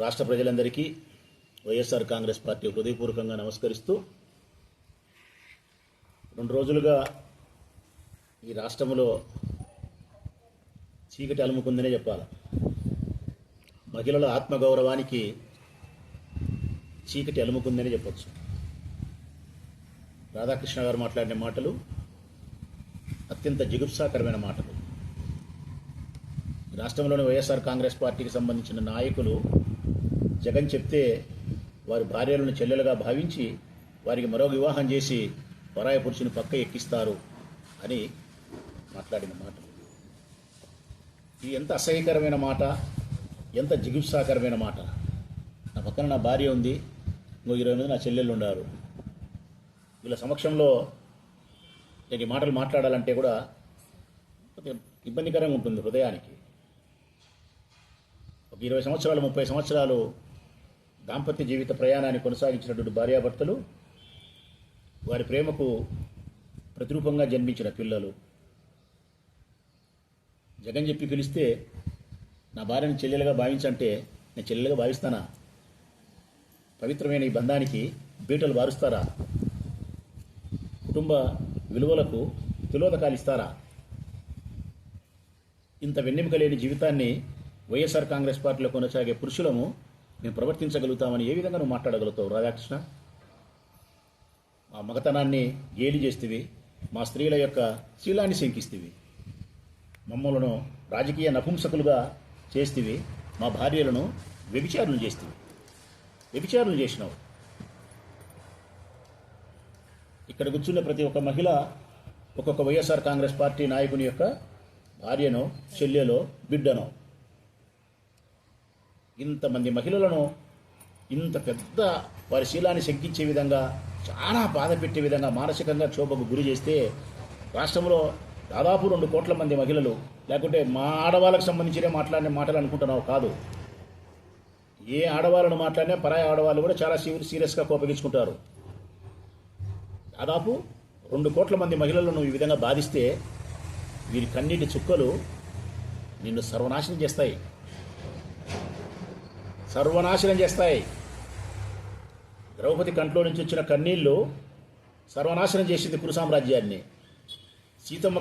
రాష్ట్ర ప్రజలందరికీ వైఎస్ఆర్ కాంగ్రెస్ పార్టీ హృదయపూర్వకంగా నమస్కరిస్తూ 2 రోజులుగా ఈ రాష్ట్రంలో చీకటి అలుముకుందనే చెప్పాలి. మహిళల ఆత్మగౌరవానికి చీకటి అలుముకుందని చెప్పొచ్చు. రాధాకృష్ణ గారు మాట్లాడిన మాటలు అత్యంత జిగుప్సాకరమైన మాటలు. రాష్ట్రంలోని వైఎస్ఆర్ కాంగ్రెస్ పార్టీకి సంబంధించిన నాయకులు జగన్ చెప్తే వారి భార్యలను చెల్లెలుగా భావించి వారికి మరో వివాహం చేసి పరాయ పురుషుని పక్క ఎక్కిస్తారు అని మాట్లాడిన మాటలు. ఇది ఎంత అసహ్యకరమైన మాట, ఎంత జిగుప్సాకరమైన మాట. నా పక్కన నా భార్య ఉంది, ఇంకో 20 మంది నా చెల్లెళ్ళు ఉన్నారు. వీళ్ళ సమక్షంలో నేను ఈ మాటలు మాట్లాడాలంటే కూడా ఇబ్బందికరంగా ఉంటుంది హృదయానికి. ఒక 20 సంవత్సరాలు 30 సంవత్సరాలు దాంపత్య జీవిత ప్రయాణాన్ని కొనసాగించినటువంటి భార్యాభర్తలు, వారి ప్రేమకు ప్రతిరూపంగా జన్మించిన పిల్లలు, జగన్ చెప్పి పిలిస్తే నా భార్యను చెల్లెలుగా భావించంటే నేను చెల్లెలుగా భావిస్తానా? పవిత్రమైన ఈ బంధానికి బీటలు బారుస్తారా? కుటుంబ విలువలకు తిలోదకాలు ఇస్తారా? ఇంత వెన్నెముక లేని జీవితాన్ని వైఎస్ఆర్ కాంగ్రెస్ పార్టీలో కొనసాగే పురుషులము మేము ప్రవర్తించగలుగుతామని ఏ విధంగా నువ్వు మాట్లాడగలుగుతావు రాధాకృష్ణ? మా మగతనాన్ని గేలి చేస్తేవి, మా స్త్రీల యొక్క శీలాన్ని శంకిస్తేవి, మమ్మలను రాజకీయ నపుంసకులుగా చేస్తేవి, మా భార్యలను వ్యభిచారులు చేస్తేవి. వ్యభిచారులు చేసినావు. ఇక్కడ కూర్చున్న ప్రతి ఒక్క మహిళ ఒక్కొక్క వైఎస్ఆర్ కాంగ్రెస్ పార్టీ నాయకుని యొక్క భార్యనో చెల్లెలో బిడ్డనో. ఇంతమంది మహిళలను ఇంత పెద్ద వారి శీలాన్ని శంకించే విధంగా, చాలా బాధ పెట్టే విధంగా, మానసికంగా క్షోభకు గురి చేస్తే రాష్ట్రంలో దాదాపు 2 కోట్ల మంది మహిళలు, లేకుంటే మా ఆడవాళ్ళకు సంబంధించిన మాట్లాడిన మాటలు అనుకుంటున్నావు కాదు. ఏ ఆడవాళ్ళను మాట్లాడినా పరాయి ఆడవాళ్ళు కూడా చాలా సీరియస్గా కోపగించుకుంటారు. దాదాపు 2 కోట్ల మంది మహిళలను ఈ విధంగా బాధిస్తే వీరి కన్నీటి చుక్కలు నిన్ను సర్వనాశనం చేస్తాయి. సర్వనాశనం చేస్తాయి. ద్రౌపది కంట్లో నుంచి వచ్చిన కన్నీళ్లు సర్వనాశనం చేసింది కురు సామ్రాజ్యాన్ని. సీతమ్మ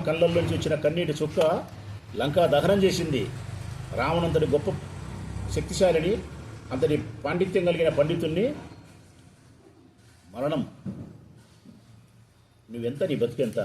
కళ్ళల్లోంచి వచ్చిన కన్నీటి చుక్క లంకా దహనం చేసింది. రావణంతటి గొప్ప శక్తిశాలిని, అంతటి పాండిత్యం కలిగిన పండితుణ్ణి మరణం. నువ్వెంత, నీ బతికెంత?